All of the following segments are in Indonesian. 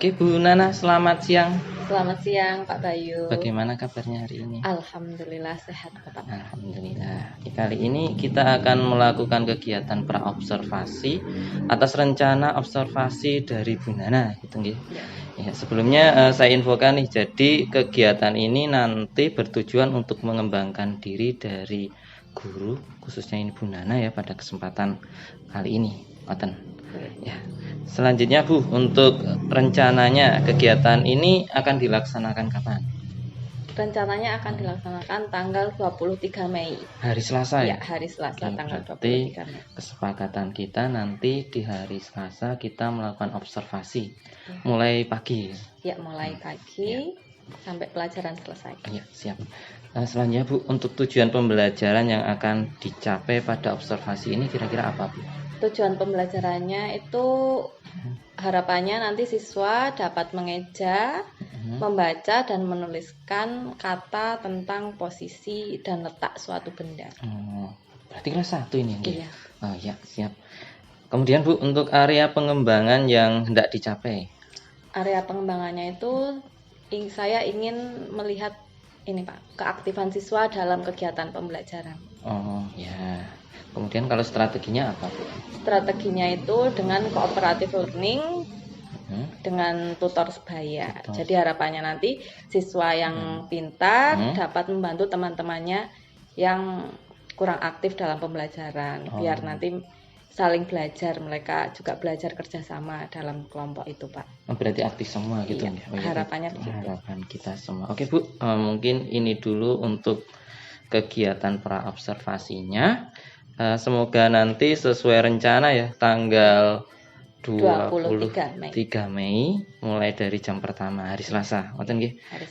Oke Bu Nana, selamat siang. Selamat siang Pak Bayu. Bagaimana kabarnya hari ini? Alhamdulillah sehat Bapak. Alhamdulillah. Kali ini kita akan melakukan kegiatan praobservasi atas rencana observasi dari Bu Nana, gitu nggih. Ya, sebelumnya saya infokan nih, jadi kegiatan ini nanti bertujuan untuk mengembangkan diri dari guru, khususnya ini Bu Nana ya pada kesempatan kali ini. Ya. Selanjutnya Bu, untuk rencananya kegiatan ini akan dilaksanakan kapan? Rencananya akan dilaksanakan tanggal 23 Mei. Hari Selasa ya? Ya, hari Selasa tanggal 23 Mei. Kesepakatan kita nanti di hari Selasa kita melakukan observasi mulai pagi. Ya, mulai pagi sampai pelajaran selesai. Ya, siap. Selanjutnya Bu, untuk tujuan pembelajaran yang akan dicapai pada observasi ini kira-kira apa Bu? Tujuan pembelajarannya itu harapannya nanti siswa dapat mengeja, membaca dan menuliskan kata tentang posisi dan letak suatu benda. Berarti kelas 1 ini? Iya. Oh ya, siap. Kemudian Bu, untuk area pengembangan yang hendak dicapai? Area pengembangannya itu saya ingin melihat ini Pak, keaktifan siswa dalam kegiatan pembelajaran. Oh ya. Kemudian kalau strateginya apa Bu? Strateginya itu dengan cooperative learning, dengan tutor sebaya. Jadi harapannya nanti siswa yang pintar dapat membantu teman-temannya yang kurang aktif dalam pembelajaran. Biar nanti saling belajar, mereka juga belajar kerjasama dalam kelompok itu Pak. Berarti aktif semua gitu ya? Harapannya begitu. Harapan kita semua. Oke Bu, mungkin ini dulu untuk kegiatan praobservasinya. Semoga nanti sesuai rencana ya, tanggal 23 Mei mulai dari jam pertama hari Selasa.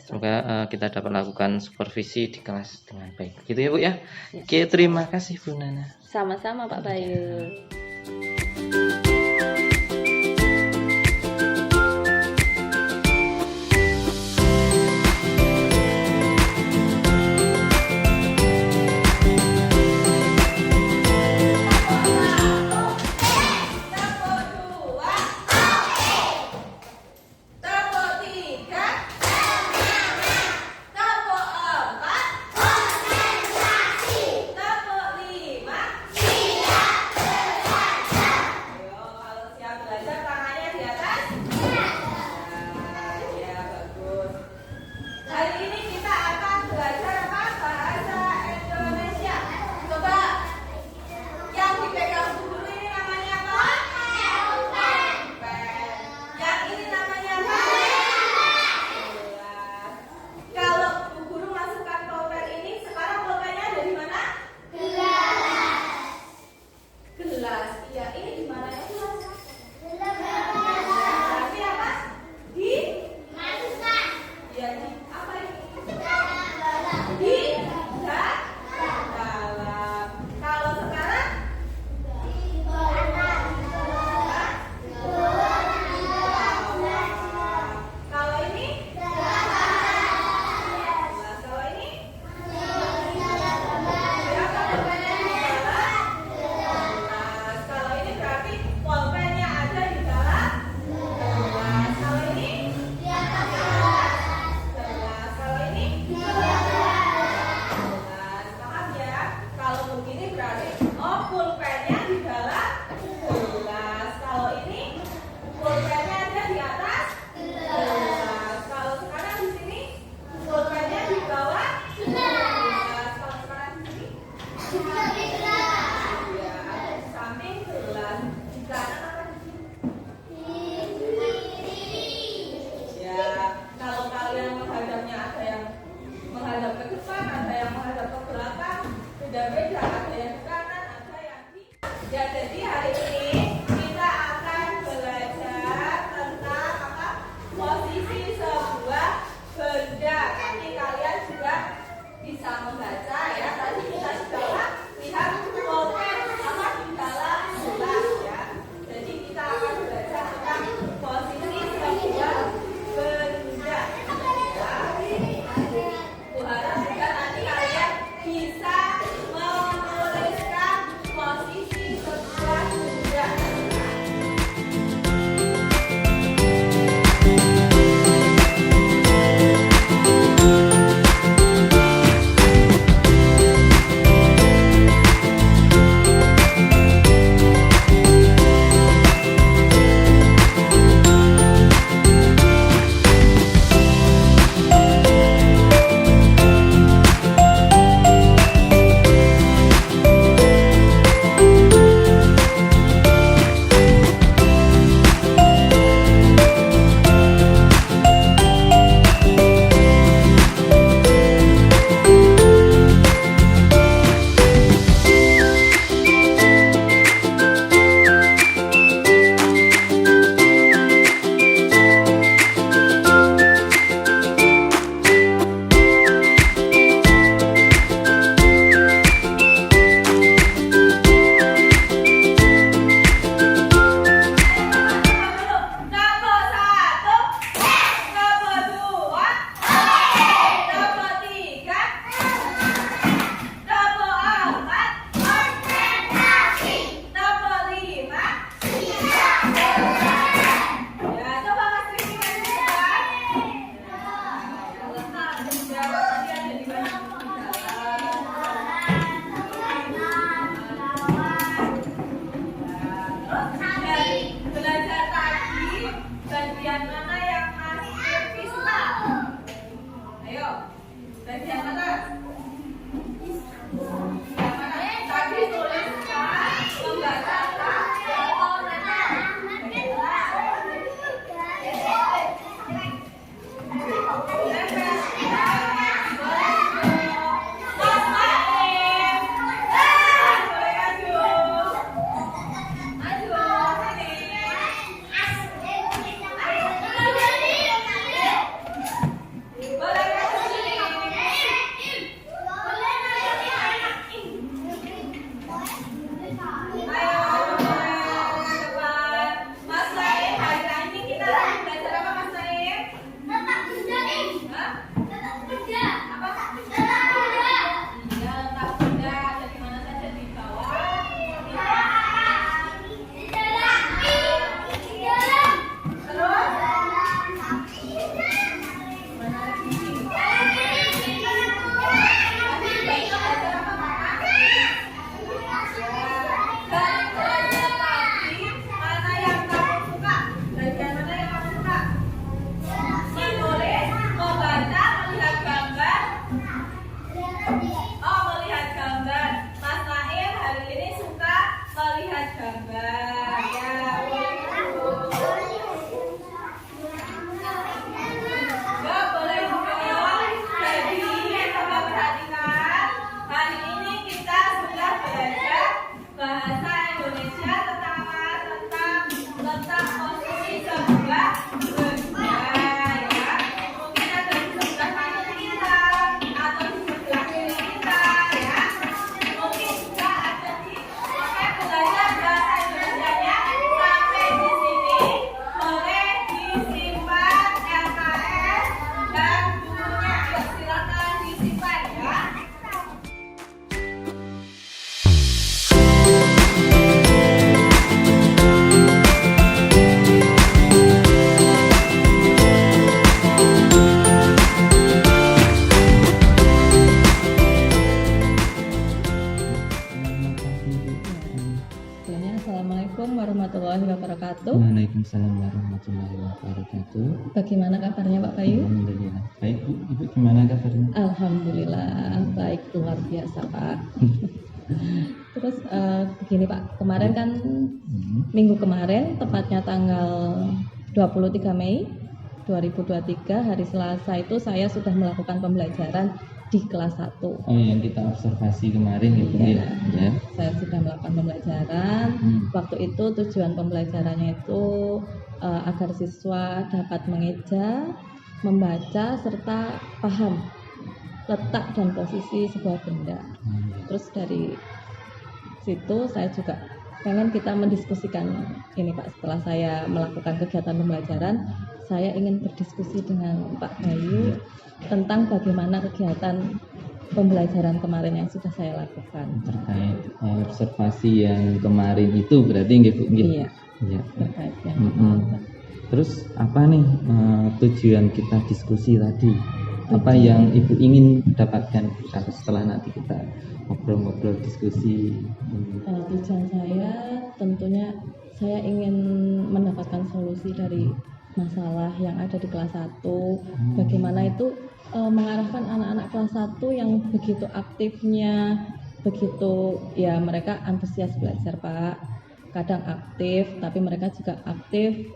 Semoga kita dapat lakukan supervisi di kelas dengan baik. Gitu ya Bu ya. Oke, terima kasih Bu Nana. Sama-sama Pak Bayu. wabarakatuh. Waalaikumsalam warahmatullahi wabarakatuh. Bagaimana kabarnya Pak Bayu? Alhamdulillah. Baik Bu, Ibu gimana kabarnya? Alhamdulillah baik, luar biasa Pak. Terus begini Pak, kemarin kan minggu kemarin, tepatnya tanggal 23 Mei 2023, hari Selasa itu saya sudah melakukan pembelajaran di kelas 1. Oh, yang kita observasi kemarin gitu ya. Ya. Saya sudah melakukan pembelajaran. Waktu itu tujuan pembelajarannya itu agar siswa dapat mengeja, membaca, serta paham letak dan posisi sebuah benda. Terus dari situ saya juga pengen kita mendiskusikan ini Pak. Setelah saya melakukan kegiatan pembelajaran, saya ingin berdiskusi dengan Pak Bayu tentang bagaimana kegiatan pembelajaran kemarin yang sudah saya lakukan. Terkait observasi yang kemarin itu berarti nggih Bu? Iya. Iya. Terkait yang Terus apa nih tujuan kita diskusi tadi? Apa yang Ibu ingin dapatkan setelah nanti kita ngobrol-ngobrol diskusi? Tujuan saya tentunya saya ingin mendapatkan solusi dari masalah yang ada di kelas 1. Bagaimana itu mengarahkan anak-anak kelas 1 yang begitu aktifnya, begitu ya mereka antusias belajar Pak. Kadang aktif, tapi mereka juga aktif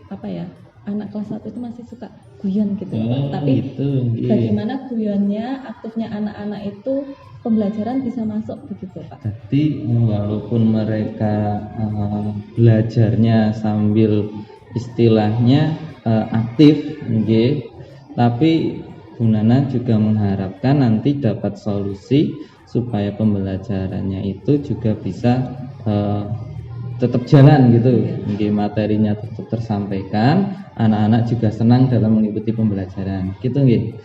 anak kelas 1 itu masih suka guyon gitu. Tapi bagaimana guyonnya, aktifnya anak-anak itu pembelajaran bisa masuk begitu Pak. Jadi walaupun mereka belajarnya sambil istilahnya aktif, tapi Bu Nana juga mengharapkan nanti dapat solusi supaya pembelajarannya itu juga bisa tetap jalan gitu, materinya tetap tersampaikan, anak-anak juga senang dalam mengikuti pembelajaran, gitu nggih.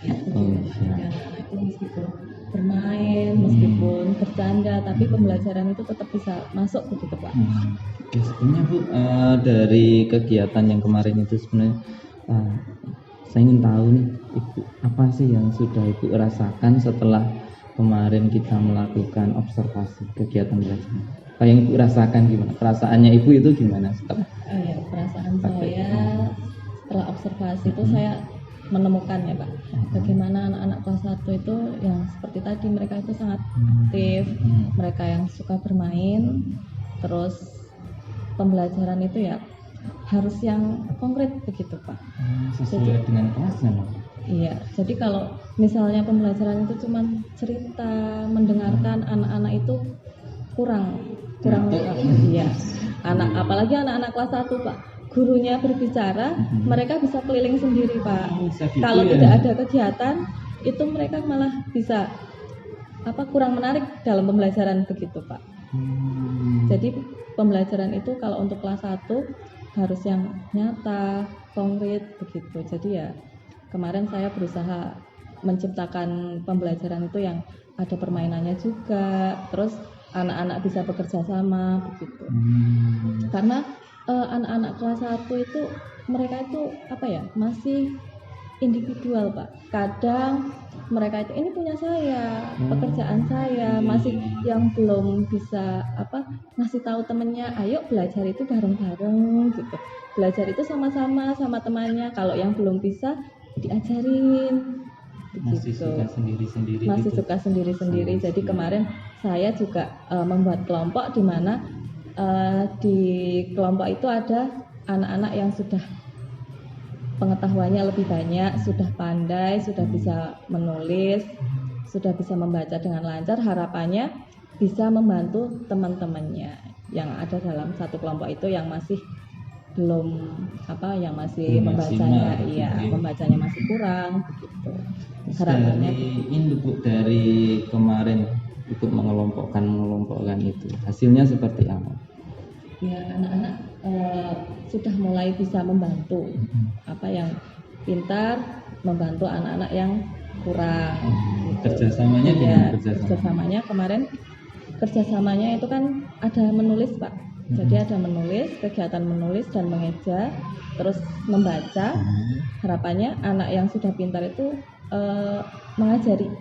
Meskipun bermain, meskipun bercanda, tapi pembelajaran itu tetap bisa masuk begitu Pak. Oke, sebenarnya Bu, dari kegiatan yang kemarin itu sebenarnya saya ingin tahu nih Ibu, apa sih yang sudah Ibu rasakan setelah kemarin kita melakukan observasi kegiatan belajar? Apa yang Ibu rasakan, gimana? Perasaannya Ibu itu gimana setelah? Perasaan saya setelah observasi itu saya menemukan ya Pak, bagaimana anak-anak kelas 1 itu yang seperti tadi, mereka itu sangat aktif, mereka yang suka bermain, terus pembelajaran itu ya harus yang konkret begitu Pak. Sesuai dengan kelasnya Pak? Iya, jadi kalau misalnya pembelajaran itu cuma cerita, mendengarkan, anak-anak itu kurang. Iya, apalagi anak-anak kelas 1 Pak, gurunya berbicara, mereka bisa keliling sendiri Pak. Kalau tidak ada kegiatan, itu mereka malah bisa kurang menarik dalam pembelajaran begitu Pak. Jadi pembelajaran itu kalau untuk kelas 1 harus yang nyata, konkret begitu. Jadi ya kemarin saya berusaha menciptakan pembelajaran itu yang ada permainannya juga, terus anak-anak bisa bekerja sama begitu. Karena anak-anak kelas 1 itu mereka itu masih individual Pak. Kadang mereka itu ini punya saya, pekerjaan saya, masih yang belum bisa ngasih tahu temennya, ayo belajar itu bareng-bareng gitu. Belajar itu sama-sama sama temannya. Kalau yang belum bisa diajarin. Masih suka sendiri-sendiri. Masih suka sendiri-sendiri. Jadi kemarin saya juga membuat kelompok di mana di kelompok itu ada anak-anak yang sudah pengetahuannya lebih banyak, sudah pandai, sudah bisa menulis, sudah bisa membaca dengan lancar. Harapannya bisa membantu teman-temannya yang ada dalam satu kelompok itu yang masih belum yang masih membacanya, membacanya masih kurang begitu. Harapannya dari kemarin ikut mengelompokkan itu, hasilnya seperti apa? Ya, anak-anak sudah mulai bisa membantu yang pintar, membantu anak-anak yang kurang. Kerjasamanya gimana? Kerjasamanya kemarin kerjasamanya itu kan ada menulis Pak. Jadi ada menulis, kegiatan menulis dan mengeja, terus membaca. Harapannya anak yang sudah pintar itu mengajari,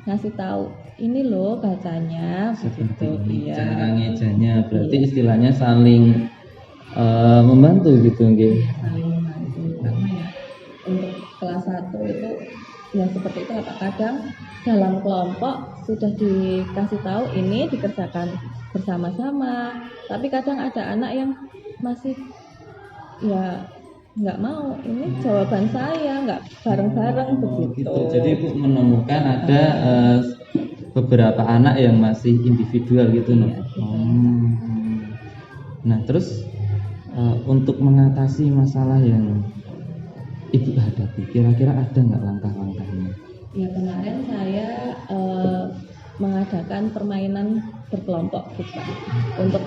ngasih tahu ini loh bacanya begitu. Cara ngejanya berarti istilahnya saling membantu gitu nggih. Ya, saling membantu karena ya untuk kelas 1 itu ya seperti itu Pak. Kadang dalam kelompok sudah dikasih tahu ini dikerjakan bersama-sama, tapi kadang ada anak yang masih ya nggak mau, ini jawaban saya nggak bareng-bareng begitu. Jadi Ibu menemukan ada beberapa anak yang masih individual gitu Iya, Nah terus untuk mengatasi masalah yang Ibu hadapi, kira-kira ada nggak langkah-langkahnya? Ya kemarin saya mengadakan permainan berkelompok gitu Pak. Untuk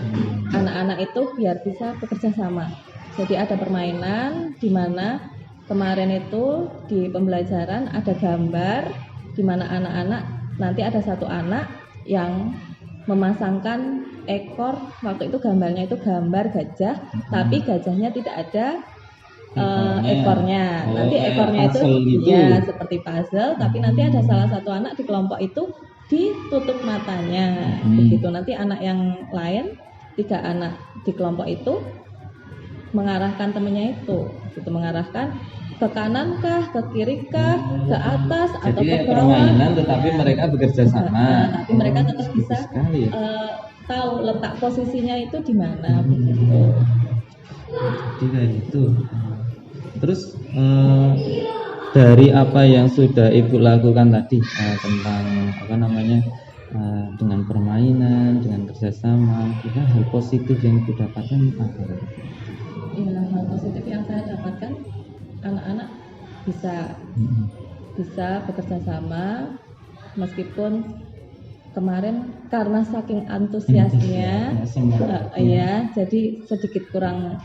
anak-anak itu biar bisa bekerja sama. Jadi ada permainan di mana kemarin itu di pembelajaran ada gambar di mana anak-anak nanti ada satu anak yang memasangkan ekor, waktu itu gambarnya itu gambar gajah, tapi gajahnya tidak ada ekornya. Nanti ekornya itu ya seperti puzzle, tapi nanti ada salah satu anak di kelompok itu ditutup matanya. Begitu nanti anak yang lain, 3 anak di kelompok itu mengarahkan temannya itu, gitu, mengarahkan ke kanan kah, ke kiri kah, ke atas atau ke bawah. Permainan tetapi mereka bekerja sama. Tapi mereka tetap bisa tahu letak posisinya itu di mana begitu. Jadi kayak gitu. Terus dari apa yang sudah Ibu lakukan tadi tentang dengan permainan, dengan kerjasama, kita hal positif yang Ibu dapatkan apa? Ya, hal positif yang saya dapatkan anak-anak bisa bekerja sama meskipun kemarin karena saking antusiasnya ya jadi sedikit kurang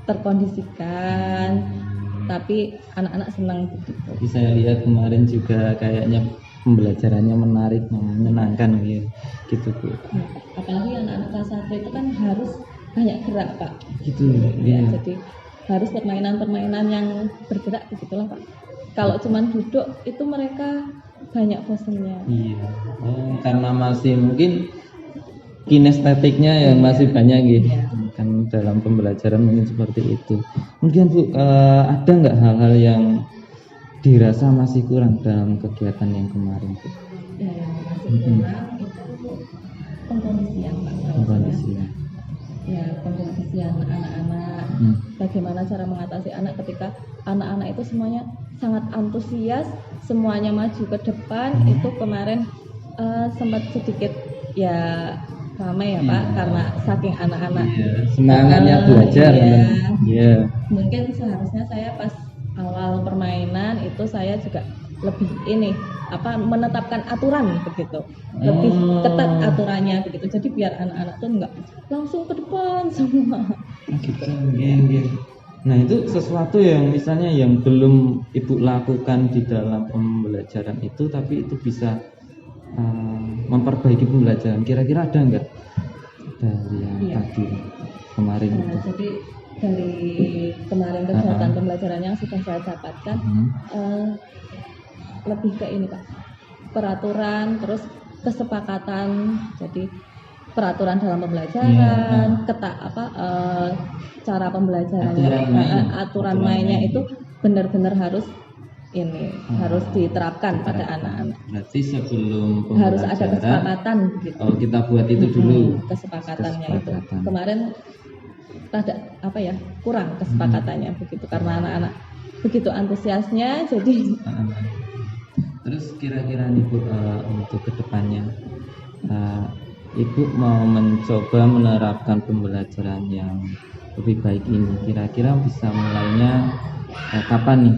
terkondisikan, tapi anak-anak senang begitu. Tapi saya lihat kemarin juga kayaknya pembelajarannya menarik, menyenangkan gitu Bu. Ya, apalagi anak-anak kelas 1 itu kan harus banyak gerak Pak. Gitu ya. Jadi harus permainan-permainan yang bergerak begitulah Pak. Kalau cuman duduk itu mereka banyak bosannya. Iya. Karena masih mungkin kinestetiknya yang masih banyak gitu. Kan dalam pembelajaran mungkin seperti itu. Kemudian Bu, ada nggak hal-hal yang dirasa masih kurang dalam kegiatan yang kemarin Bu? Ya, yang masih kurang itu pengkondisian Pak. Pengkondisian. Ya, pengkondisian anak-anak. Bagaimana cara mengatasi anak ketika anak-anak itu semuanya sangat antusias, semuanya maju ke depan. Itu kemarin sempat sedikit ya ramai ya Pak, karena saking anak-anak semangatnya belajar. Mungkin seharusnya saya pas awal permainan itu saya juga lebih menetapkan aturan begitu, lebih ketat aturannya begitu, jadi biar anak-anak tuh enggak langsung ke depan semua gitu. Nah itu sesuatu yang misalnya yang belum Ibu lakukan di dalam pembelajaran itu, tapi itu bisa memperbaiki pembelajaran. Kira-kira ada enggak dari yang tadi kemarin itu? Jadi dari kemarin kegiatan pembelajaran yang sudah saya dapatkan lebih ke ini Pak, peraturan, terus kesepakatan. Jadi peraturan dalam pembelajaran, cara pembelajarannya, aturan mainnya itu benar-benar harus harus diterapkan pada anak-anak. Berarti sebelum pembelajaran harus ada kesepakatan gitu. Kita buat itu dulu. Kesepakatannya itu. Kemarin rada kurang kesepakatannya begitu karena anak-anak begitu antusiasnya jadi. Terus kira-kira nih Bu, untuk kedepannya Ibu mau mencoba menerapkan pembelajaran yang lebih baik ini, kira-kira bisa mulainya kapan nih?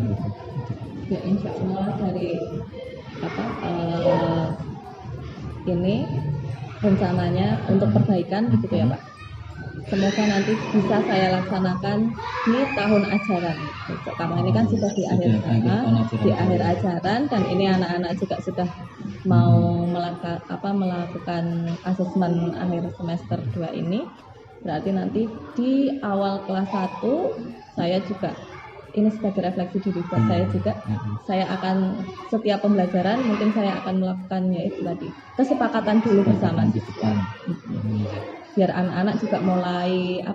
Ya insya Allah dari ini rencananya untuk perbaikan begitu ya Pak. Semoga nanti bisa saya laksanakan di tahun ajaran. Karena ini kan sudah di akhir ajaran dan ini anak-anak juga sudah mau melakukan asesmen akhir semester 2 ini. Berarti nanti di awal kelas 1 saya juga ini sebagai refleksi diri buat saya juga. Saya akan setiap pembelajaran mungkin saya akan melakukan yaitu tadi kesepakatan dulu bersama siswa. Biar anak-anak juga mulai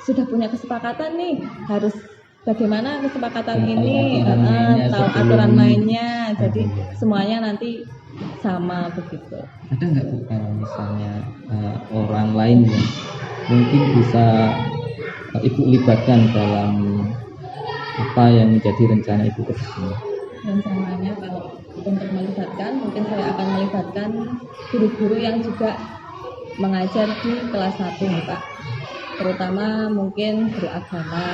sudah punya kesepakatan nih, harus bagaimana kesepakatan Ya, ini, aturan mainnya tahu sebelum- aturan mainnya, jadi semuanya nanti sama begitu. Ada nggak Bu kalau misalnya orang lain yang mungkin bisa Ibu libatkan dalam apa yang menjadi rencana Ibu ke depan? Rencananya kalau untuk melibatkan, mungkin saya akan melibatkan guru-guru yang juga mengajar di kelas 1 nih Pak, terutama mungkin guru agama,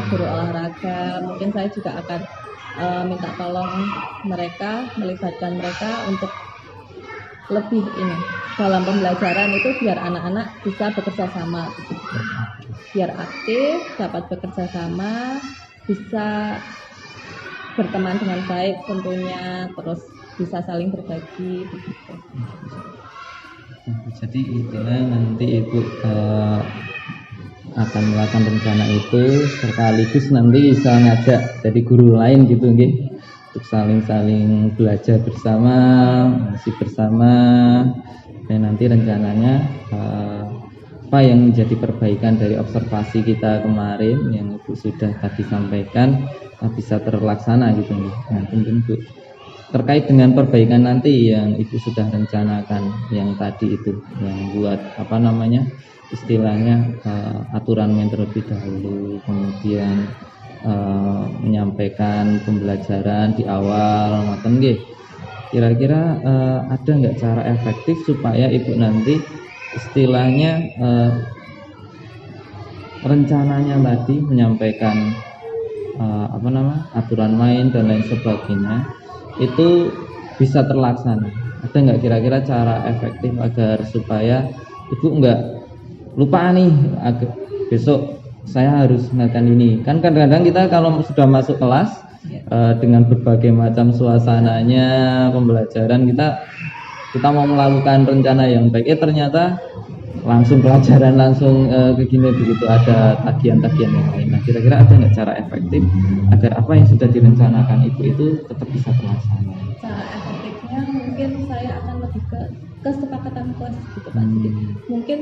guru olahraga. Mungkin saya juga akan minta tolong mereka, melibatkan mereka untuk lebih ini dalam pembelajaran itu, biar anak-anak bisa bekerja sama, biar aktif, dapat bekerja sama, bisa berteman dengan baik tentunya, terus bisa saling berbagi begitu. Jadi intinya nanti Ibu akan melakukan rencana itu, sekaligus nanti bisa ngajak jadi guru lain gitu nggih, untuk saling belajar bersama, masih bersama, dan nanti rencananya apa yang menjadi perbaikan dari observasi kita kemarin yang Ibu sudah tadi sampaikan bisa terlaksana gitu nggih. Nah, mungkin Bu terkait dengan perbaikan nanti yang Ibu sudah rencanakan yang tadi itu, yang buat apa namanya istilahnya aturan main terlebih dahulu, kemudian menyampaikan pembelajaran di awal, ngoten nggih. Kira-kira ada nggak cara efektif supaya Ibu nanti istilahnya rencananya tadi menyampaikan aturan main dan lain sebagainya itu bisa terlaksana? Ada nggak kira-kira cara efektif agar supaya Ibu nggak lupa nih, besok saya harus melakukan ini? Kan kadang-kadang kita kalau sudah masuk kelas dengan berbagai macam suasananya pembelajaran, kita mau melakukan rencana yang baik, ternyata langsung pelajaran langsung begini begitu, ada tagihan-tagihan yang lain. Nah, kira-kira ada nggak cara efektif agar apa yang sudah direncanakan Ibu itu tetap bisa terlaksana? Cara efektifnya mungkin saya akan lebih ke kesepakatan kelas gitu Pak. Jadi mungkin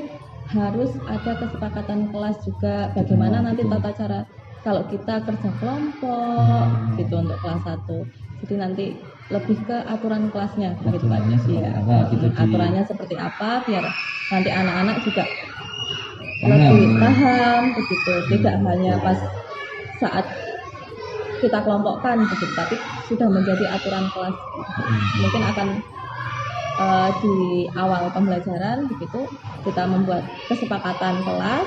harus ada kesepakatan kelas juga, bagaimana nanti tata cara kalau kita kerja kelompok gitu untuk kelas 1. Jadi nanti lebih ke aturan kelasnya gitu Pak. Iya, aturannya seperti apa biar nanti anak-anak juga lebih paham begitu. Tidak hanya pas saat kita kelompokkan begitu, tapi sudah menjadi aturan kelas. Mungkin akan di awal pembelajaran begitu kita membuat kesepakatan kelas,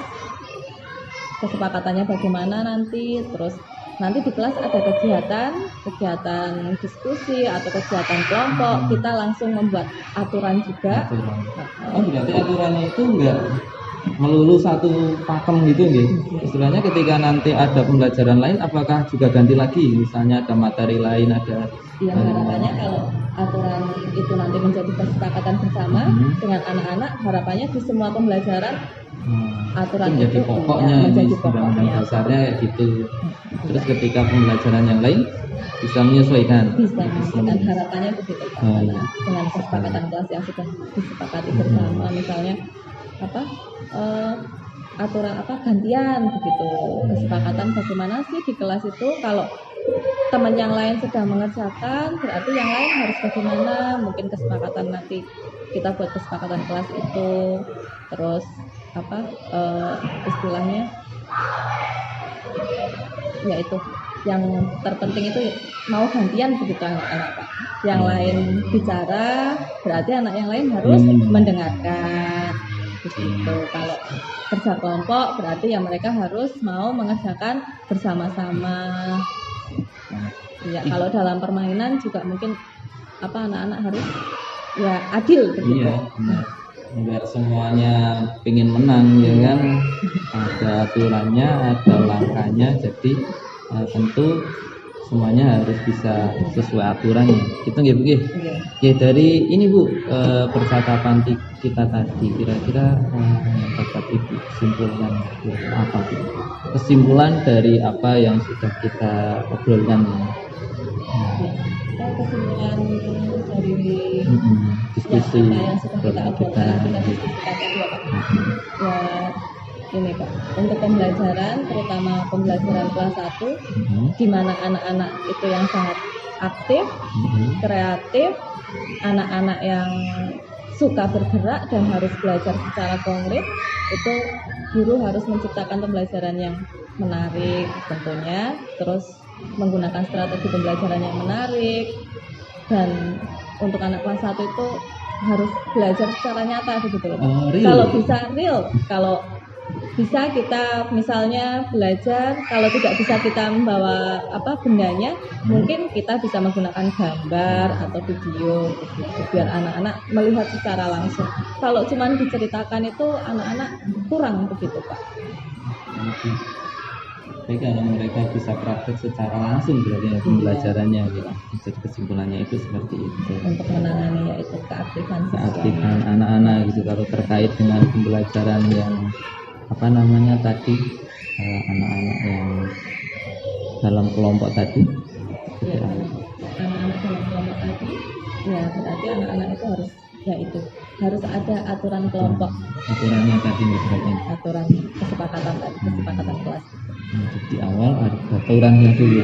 kesepakatannya bagaimana nanti, terus nanti di kelas ada kegiatan diskusi atau kegiatan kelompok, kita langsung membuat aturan juga. Oh, berarti aturannya itu enggak melulu satu pakem gitu nggih. Istilahnya ketika nanti ada pembelajaran lain, apakah juga ganti lagi, misalnya ada materi lain, ada Iya, harapannya kalau aturan itu nanti menjadi kesepakatan bersama dengan anak-anak, harapannya di semua pembelajaran aturan menjadi itu pokoknya, menjadi pokoknya dasarnya kayak gitu. Terus ketika pembelajaran yang lain bisa menyesuaikan. Bisa menyesuaikan, harapannya begitu Pak. Dengan kesepakatan kelas yang sudah disepakati bersama, misalnya aturan gantian begitu, kesepakatan bagaimana sih di kelas itu kalau teman yang lain sedang mengerjakan, berarti yang lain harus bagaimana. Mungkin kesepakatan nanti kita buat kesepakatan kelas itu, terus istilahnya yaitu yang terpenting itu mau gantian begitu anak-anak Pak. Yang lain bicara, berarti anak yang lain harus mendengarkan begitu. Kalau kerja kelompok berarti ya mereka harus mau mengerjakan bersama-sama. Ya, kalau dalam permainan juga mungkin anak-anak harus ya adil begitu. Iya, enggak semuanya pengen menang ya kan. Ada aturannya, ada langkahnya, jadi tentu semuanya harus bisa sesuai aturannya. Gitu nggih Bu? Ya, dari ini Bu, percakapan kita tadi kira-kira dapat Ibu simpulkan apa Bu? Kesimpulan dari apa yang sudah kita obrolkan. Kesimpulan dari diskusi yang sudah kita obrolkan, kita diskusikan tadi ya ini Pak, untuk pembelajaran, terutama pembelajaran kelas 1, di mana anak-anak itu yang sangat aktif, kreatif, anak-anak yang suka bergerak dan harus belajar secara konkret, itu guru harus menciptakan pembelajaran yang menarik tentunya, terus menggunakan strategi pembelajaran yang menarik, dan untuk anak kelas 1 itu harus belajar secara nyata begitu loh. Kalau bisa real, kalau bisa kita misalnya belajar, kalau tidak bisa kita membawa bendanya, mungkin kita bisa menggunakan gambar atau video begitu, biar anak-anak melihat secara langsung. Kalau cuma diceritakan itu anak-anak kurang begitu Pak. Tapi kalau mereka bisa praktek secara langsung berarti pembelajarannya gitu. Jadi kesimpulannya itu seperti itu. Untuk menangani yaitu keaktifan anak-anak gitu, kalau terkait dengan pembelajaran yang tadi anak-anak yang dalam kelompok tadi. Ya, anak-anak dalam kelompok tadi, ya berarti anak-anak itu harus ada aturan kelompok. Aturannya tadi berarti. Aturan kesepakatan tadi, kesepakatan kelas. Di awal ada aturannya dulu.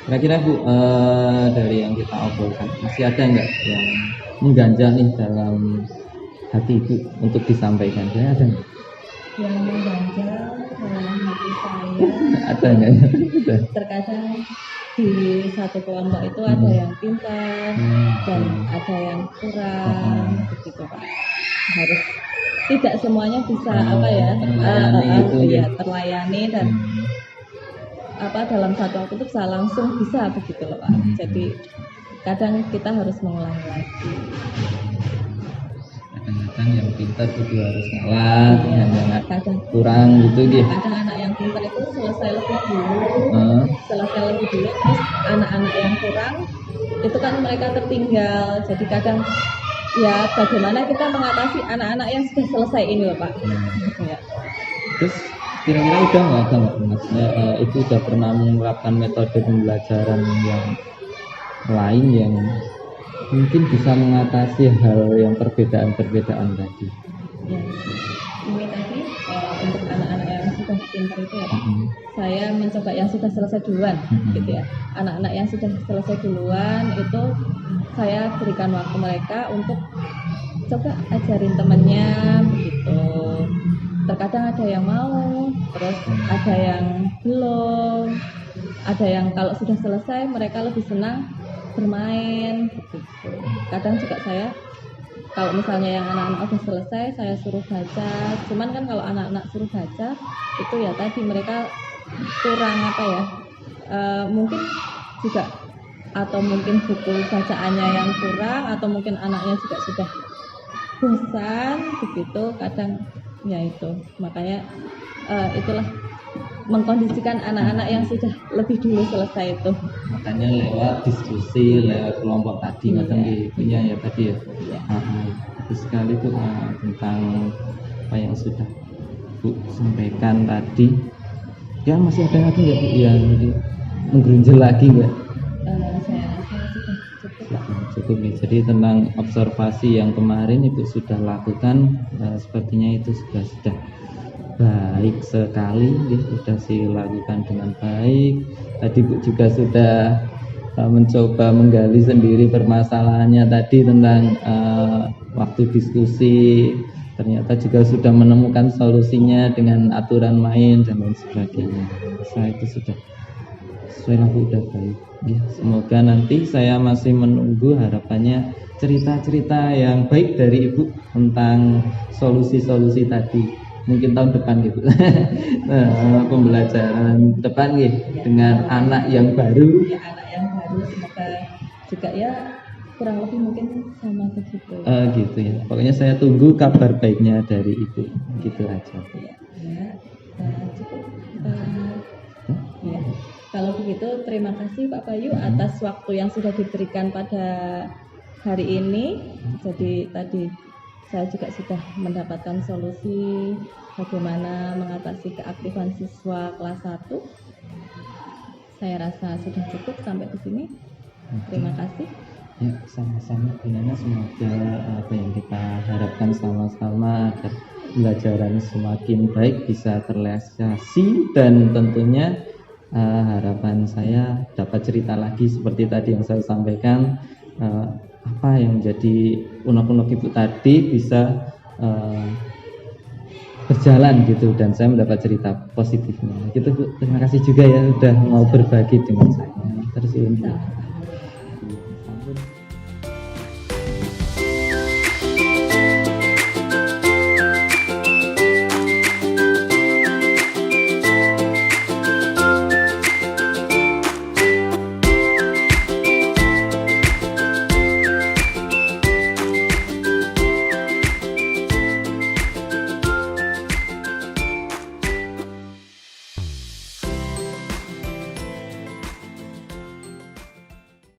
Kira-kira Bu, dari yang kita obrolkan masih ada nggak yang mengganjal nih dalam hati Ibu untuk disampaikan? Ada nggak? Yang mengganjal dalam hati saya ada nggak? Terkadang di satu kelompok itu ada yang pintar dan ada yang kurang begitu Pak. Harus tidak semuanya bisa terlayani dan dalam satu waktu itu bisa langsung bisa begitu loh Pak. Jadi kadang kita harus mengulangi lagi. Kadang-kadang yang pintar itu harus ngalah, yang kurang gitu. Kadang anak yang pintar itu selesai lebih dulu, terus anak-anak yang kurang itu kan mereka tertinggal. Jadi kadang ya bagaimana kita mengatasi anak-anak yang sudah selesai ini loh Pak. Ya. Terus kira-kira udah nggak maksudnya Ibu udah pernah menerapkan metode pembelajaran yang lain yang mungkin bisa mengatasi hal yang perbedaan tadi? Ya. Ini tadi untuk anak-anak yang sudah pintar itu ya Pak. Saya mencoba yang sudah selesai duluan gitu ya. Anak-anak yang sudah selesai duluan itu saya berikan waktu mereka untuk coba ajarin temannya begitu. Terkadang ada yang mau, terus ada yang belum, ada yang kalau sudah selesai mereka lebih senang bermain begitu. Kadang juga saya kalau misalnya yang anak-anak udah selesai saya suruh baca, cuman kan kalau anak-anak suruh baca itu ya tadi mereka kurang mungkin juga, atau mungkin buku bacaannya yang kurang, atau mungkin anaknya juga sudah bosan begitu. Kadang ya itu makanya itulah mengkondisikan anak-anak yang sudah lebih dulu selesai itu. Makanya lewat diskusi, lewat kelompok tadi macam punya ya tadi ya. Bagus sekali tuh tentang apa yang sudah Bu sampaikan tadi. Ya masih ada lagi nggak Bu yang menggerunjel lagi nggak? Saya rasa sudah cukup ya. Jadi tentang observasi yang kemarin Ibu sudah lakukan, sepertinya itu sudah baik sekali, sudah dilakukan dengan baik. Tadi Bu juga sudah mencoba menggali sendiri permasalahannya tadi tentang waktu diskusi, ternyata juga sudah menemukan solusinya dengan aturan main dan lain sebagainya. Saya itu sudah sesuai lah Bu, udah baik ya. Semoga nanti saya masih menunggu harapannya cerita-cerita yang baik dari Ibu tentang solusi-solusi tadi. Mungkin tahun depan gitu. Nah, pembelajaran depan dengan anak yang baru. Ya, anak yang baru semoga juga ya kurang lebih mungkin sama begitu. Gitu ya. Pokoknya saya tunggu kabar baiknya dari Ibu. Gitu aja. Cukup. Ya. Kalau begitu terima kasih Pak Bayu atas waktu yang sudah diberikan pada hari ini. Jadi tadi saya juga sudah mendapatkan solusi bagaimana mengatasi keaktifan siswa kelas 1. Saya rasa sudah cukup sampai di sini. Terima kasih. Ya, sama-sama Bu Nana, semoga apa yang kita harapkan sama-sama agar pembelajaran semakin baik, bisa terrealisasi, dan tentunya harapan saya dapat cerita lagi seperti tadi yang saya sampaikan, apa yang menjadi unek-unek ibu tadi bisa berjalan gitu, dan saya mendapat cerita positifnya gitu Bu. Terima kasih juga ya udah mau berbagi dengan saya. Terus